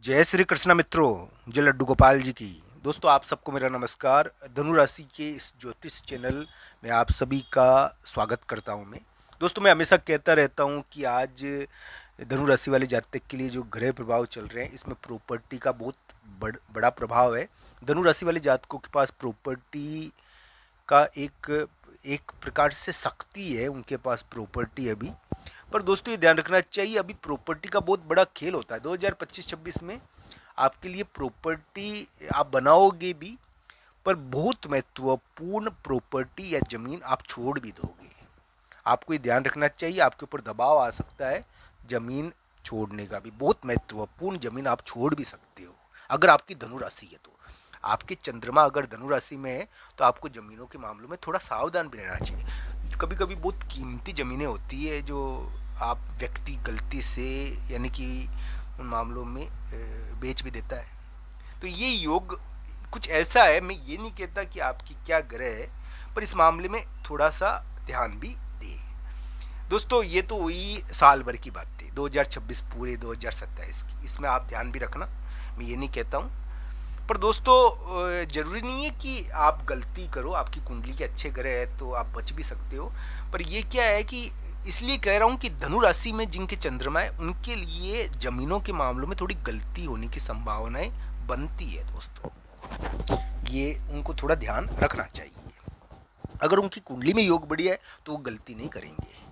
जय श्री कृष्ण मित्रों, जय लड्डू गोपाल जी की। दोस्तों, आप सबको मेरा नमस्कार। धनु राशि के इस ज्योतिष चैनल में आप सभी का स्वागत करता हूं मैं। दोस्तों, मैं हमेशा कहता रहता हूं कि आज धनु राशि वाले जातक के लिए जो ग्रह प्रभाव चल रहे हैं, इसमें प्रॉपर्टी का बहुत बड़ा प्रभाव है। धनु राशि वाले जातकों के पास प्रॉपर्टी का एक एक प्रकार से शक्ति है, उनके पास प्रॉपर्टी अभी। पर दोस्तों, ये ध्यान रखना चाहिए, अभी प्रॉपर्टी का बहुत बड़ा खेल होता है 2025-26 में। आपके लिए प्रॉपर्टी आप बनाओगे भी, पर बहुत महत्वपूर्ण प्रॉपर्टी या जमीन आप छोड़ भी दोगे। आपको ये ध्यान रखना चाहिए, आपके ऊपर दबाव आ सकता है जमीन छोड़ने का भी। बहुत महत्वपूर्ण जमीन आप छोड़ भी सकते हो अगर आपकी धनु राशि है तो। आपके चंद्रमा अगर धनु राशि में है तो आपको जमीनों के मामलों में थोड़ा सावधान भी रहना चाहिए। कभी कभी बहुत कीमती ज़मीनें होती है जो आप व्यक्ति गलती से, यानी कि उन मामलों में बेच भी देता है। तो ये योग कुछ ऐसा है, मैं ये नहीं कहता कि आपकी क्या ग्रह है, पर इस मामले में थोड़ा सा ध्यान भी दे। दोस्तों, ये तो हुई साल भर की बात थी, 2026 पूरे 2027 की। इसमें आप ध्यान भी रखना, मैं ये नहीं कहता हूँ। पर दोस्तों, जरूरी नहीं है कि आप गलती करो। आपकी कुंडली के अच्छे ग्रह है तो आप बच भी सकते हो। पर ये क्या है कि इसलिए कह रहा हूँ कि धनु राशि में जिनके चंद्रमा है, उनके लिए जमीनों के मामलों में थोड़ी गलती होने की संभावनाएं बनती है। दोस्तों, ये उनको थोड़ा ध्यान रखना चाहिए। अगर उनकी कुंडली में योग बढ़िया है तो वो गलती नहीं करेंगे।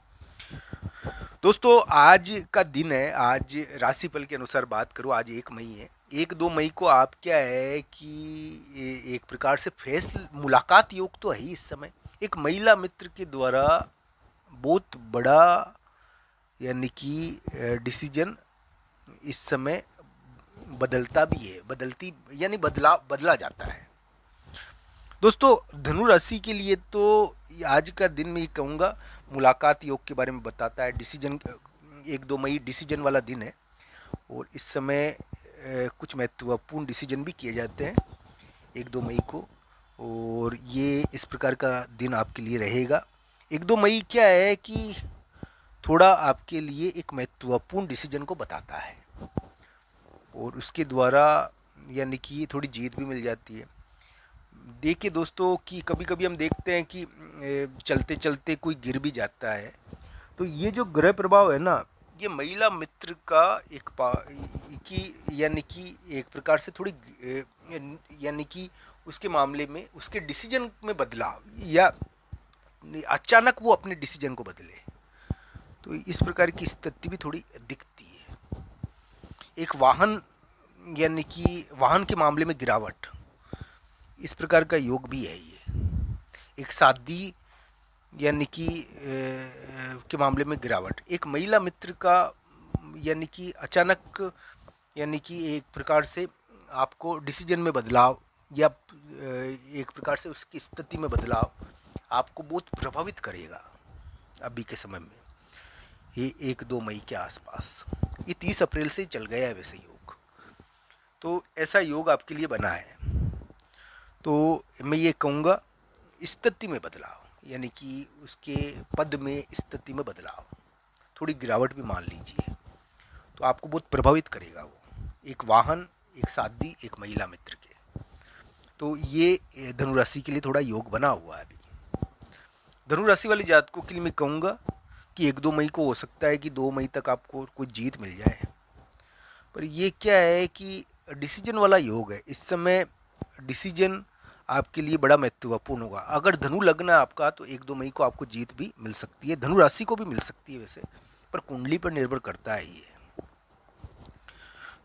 दोस्तों, आज का दिन है। आज राशिफल के अनुसार बात करूँ, आज 1 मई है। 1-2 मई को आप क्या है कि एक प्रकार से मुलाकात योग तो है ही इस समय। एक महिला मित्र के द्वारा बहुत बड़ा, यानी कि डिसीजन इस समय बदलता भी है, बदलती यानी बदला जाता है। दोस्तों, धनु राशि के लिए तो आज का दिन मैं ये कहूँगा मुलाकात योग के बारे में बताता है। डिसीजन 1-2 मई डिसीजन वाला दिन है और इस समय कुछ महत्वपूर्ण डिसीजन भी किए जाते हैं 1-2 मई को, और ये इस प्रकार का दिन आपके लिए रहेगा। 1-2 मई क्या है कि थोड़ा आपके लिए एक महत्वपूर्ण डिसीजन को बताता है और उसके द्वारा यानी कि थोड़ी जीत भी मिल जाती है। देखिए दोस्तों, कि कभी कभी हम देखते हैं कि चलते चलते कोई गिर भी जाता है। तो ये जो ग्रह प्रभाव है ना, ये महिला मित्र का यानी कि एक प्रकार से थोड़ी यानी कि उसके मामले में उसके डिसीजन में बदलाव, या अचानक वो अपने डिसीजन को बदले, तो इस प्रकार की स्थिति भी थोड़ी दिखती है। एक वाहन, यानी कि वाहन के मामले में गिरावट, इस प्रकार का योग भी है ये। एक शादी, यानी कि के मामले में गिरावट, एक महिला मित्र का, यानी कि अचानक, यानी कि एक प्रकार से आपको डिसीजन में बदलाव, या एक प्रकार से उसकी स्थिति में बदलाव आपको बहुत प्रभावित करेगा अभी के समय में। ये 1-2 मई के आसपास, ये 30 अप्रैल से चल गया है वैसे योग, तो ऐसा योग आपके लिए बना है। तो मैं ये कहूँगा स्थिति में बदलाव, यानी कि उसके पद में स्थिति में बदलाव, थोड़ी गिरावट भी मान लीजिए, तो आपको बहुत प्रभावित करेगा वो। एक वाहन, एक शादी, एक महिला मित्र के, तो ये धनु राशि के लिए थोड़ा योग बना हुआ है अभी। धनु राशि वाले जातकों के लिए मैं कहूँगा कि 1-2 मई को हो सकता है कि 2 मई तक आपको कोई जीत मिल जाए। पर ये क्या है कि डिसीजन वाला योग है इस समय। डिसीजन आपके लिए बड़ा महत्वपूर्ण होगा। अगर धनु लग्न है आपका तो 1-2 मई को आपको जीत भी मिल सकती है। धनु राशि को भी मिल सकती है वैसे, पर कुंडली पर निर्भर करता है ये।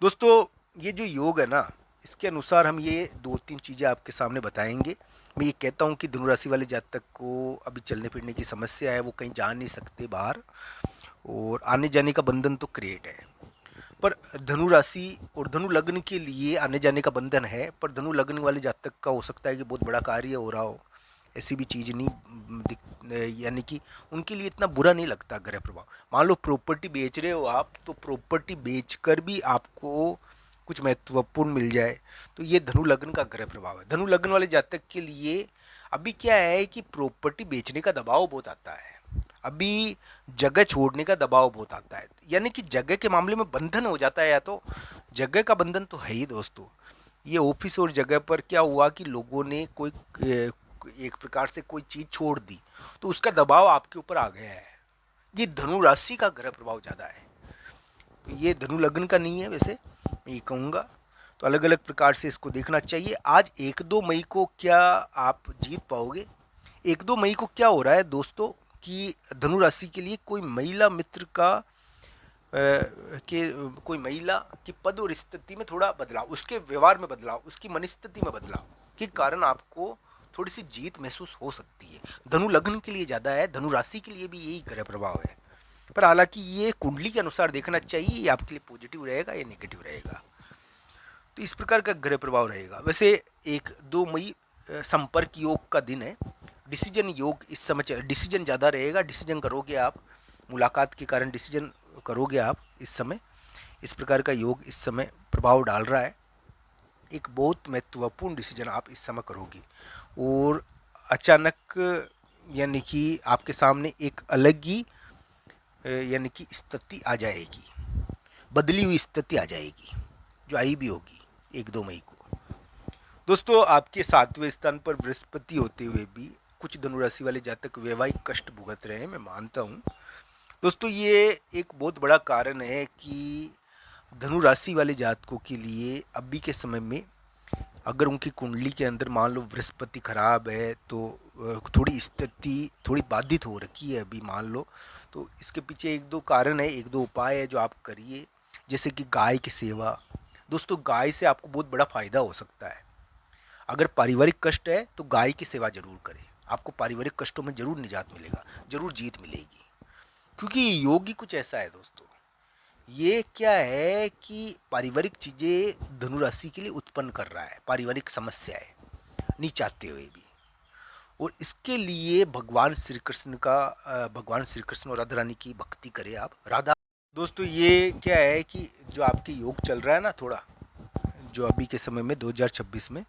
दोस्तों, ये जो योग है ना, इसके अनुसार हम ये 2-3 चीज़ें आपके सामने बताएंगे। मैं ये कहता हूँ कि धनु राशि वाले जातक को अभी चलने फिरने की समस्या है, वो कहीं जा नहीं सकते बाहर, और आने जाने का बंधन तो क्रिएट है। पर धनु राशि और धनु लग्न के लिए आने जाने का बंधन है, पर धनु लग्न वाले जातक का हो सकता है कि बहुत बड़ा कार्य हो रहा हो, ऐसी भी चीज़ नहीं यानी कि उनके लिए इतना बुरा नहीं लगता ग्रह प्रभाव। मान लो प्रॉपर्टी बेच रहे हो आप, तो प्रॉपर्टी बेचकर भी आपको कुछ महत्वपूर्ण मिल जाए, तो ये धनु लग्न का ग्रह प्रभाव है। धनु लग्न वाले जातक के लिए अभी क्या है कि प्रॉपर्टी बेचने का दबाव बहुत आता है। अभी जगह छोड़ने का दबाव बहुत आता है, यानी कि जगह के मामले में बंधन हो जाता है। या तो जगह का बंधन तो है ही दोस्तों। ये ऑफिस और जगह पर क्या हुआ कि लोगों ने कोई एक प्रकार से कोई चीज़ छोड़ दी, तो उसका दबाव आपके ऊपर आ गया है। ये धनु राशि का ग्रह प्रभाव ज़्यादा है। तो ये धनु लग्न का नहीं है वैसे, मैं ये कहूँगा। तो अलग अलग प्रकार से इसको देखना चाहिए। आज 1-2 मई को क्या आप जीत पाओगे? 1-2 मई को क्या हो रहा है दोस्तों कि धनु राशि के लिए कोई महिला मित्र का कि कोई महिला की पद और स्थिति में थोड़ा बदलाव, उसके व्यवहार में बदलाव, उसकी मनस्थिति में बदलाव के कारण आपको थोड़ी सी जीत महसूस हो सकती है। धनु लग्न के लिए ज़्यादा है, धनु राशि के लिए भी यही ग्रह प्रभाव है। पर हालांकि ये कुंडली के अनुसार देखना चाहिए, ये आपके लिए पॉजिटिव रहेगा या नेगेटिव रहेगा। तो इस प्रकार का ग्रह प्रभाव रहेगा। वैसे 1-2 मई संपर्क योग का दिन है। डिसीजन योग इस समय, डिसीजन ज़्यादा रहेगा, डिसीजन करोगे आप, मुलाकात के कारण डिसीजन करोगे आप इस समय। इस प्रकार का योग इस समय प्रभाव डाल रहा है। एक बहुत महत्वपूर्ण डिसीजन आप इस समय करोगे और अचानक यानी कि आपके सामने एक अलग ही यानी कि स्थिति आ जाएगी, बदली हुई स्थिति आ जाएगी, जो आई भी होगी 1-2 मई को। दोस्तों आपके 7वें स्थान पर बृहस्पति होते हुए भी कुछ धनुराशि वाले जातक वैवाहिक कष्ट भुगत रहे हैं, मैं मानता हूँ दोस्तों। ये एक बहुत बड़ा कारण है कि धनु राशि वाले जातकों के लिए अभी के समय में अगर उनकी कुंडली के अंदर मान लो बृहस्पति खराब है तो थोड़ी स्थिति थोड़ी बाधित हो रखी है अभी मान लो, तो इसके पीछे 1-2 कारण है, 1-2 उपाय है जो आप करिए। जैसे कि गाय की सेवा। दोस्तों गाय से आपको बहुत बड़ा फायदा हो सकता है। अगर पारिवारिक कष्ट है तो गाय की सेवा जरूर करें, आपको पारिवारिक कष्टों में जरूर निजात मिलेगा, जरूर जीत मिलेगी। क्योंकि योग ही कुछ ऐसा है दोस्तों, ये क्या है कि पारिवारिक चीज़ें धनु राशि के लिए उत्पन्न कर रहा है, पारिवारिक समस्याएं नहीं चाहते हुए भी। और इसके लिए भगवान श्री कृष्ण और राधा रानी की भक्ति करें आप, राधा। दोस्तों ये क्या है कि जो आपके योग चल रहा है ना थोड़ा, जो अभी के समय में 2026 में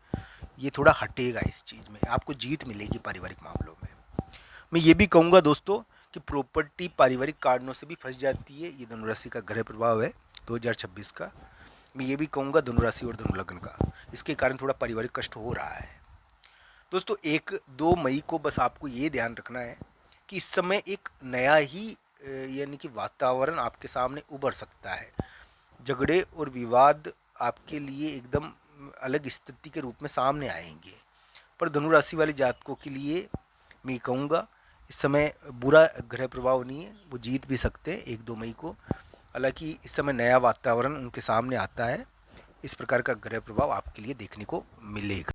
ये थोड़ा हटेगा, इस चीज़ में आपको जीत मिलेगी पारिवारिक मामलों में। मैं ये भी कहूँगा दोस्तों कि प्रॉपर्टी पारिवारिक कारणों से भी फंस जाती है, ये धनुराशि का ग्रह प्रभाव है 2026 का। मैं ये भी कहूँगा धनुराशि और धनु लग्न का, इसके कारण थोड़ा पारिवारिक कष्ट हो रहा है दोस्तों। 1-2 मई को बस आपको ये ध्यान रखना है कि इस समय एक नया ही यानी कि वातावरण आपके सामने उभर सकता है। झगड़े और विवाद आपके लिए एकदम अलग स्थिति के रूप में सामने आएंगे। पर धनु राशि वाले जातकों के लिए मैं कहूँगा इस समय बुरा ग्रह प्रभाव नहीं है, वो जीत भी सकते हैं 1-2 मई को। हालांकि इस समय नया वातावरण उनके सामने आता है, इस प्रकार का ग्रह प्रभाव आपके लिए देखने को मिलेगा।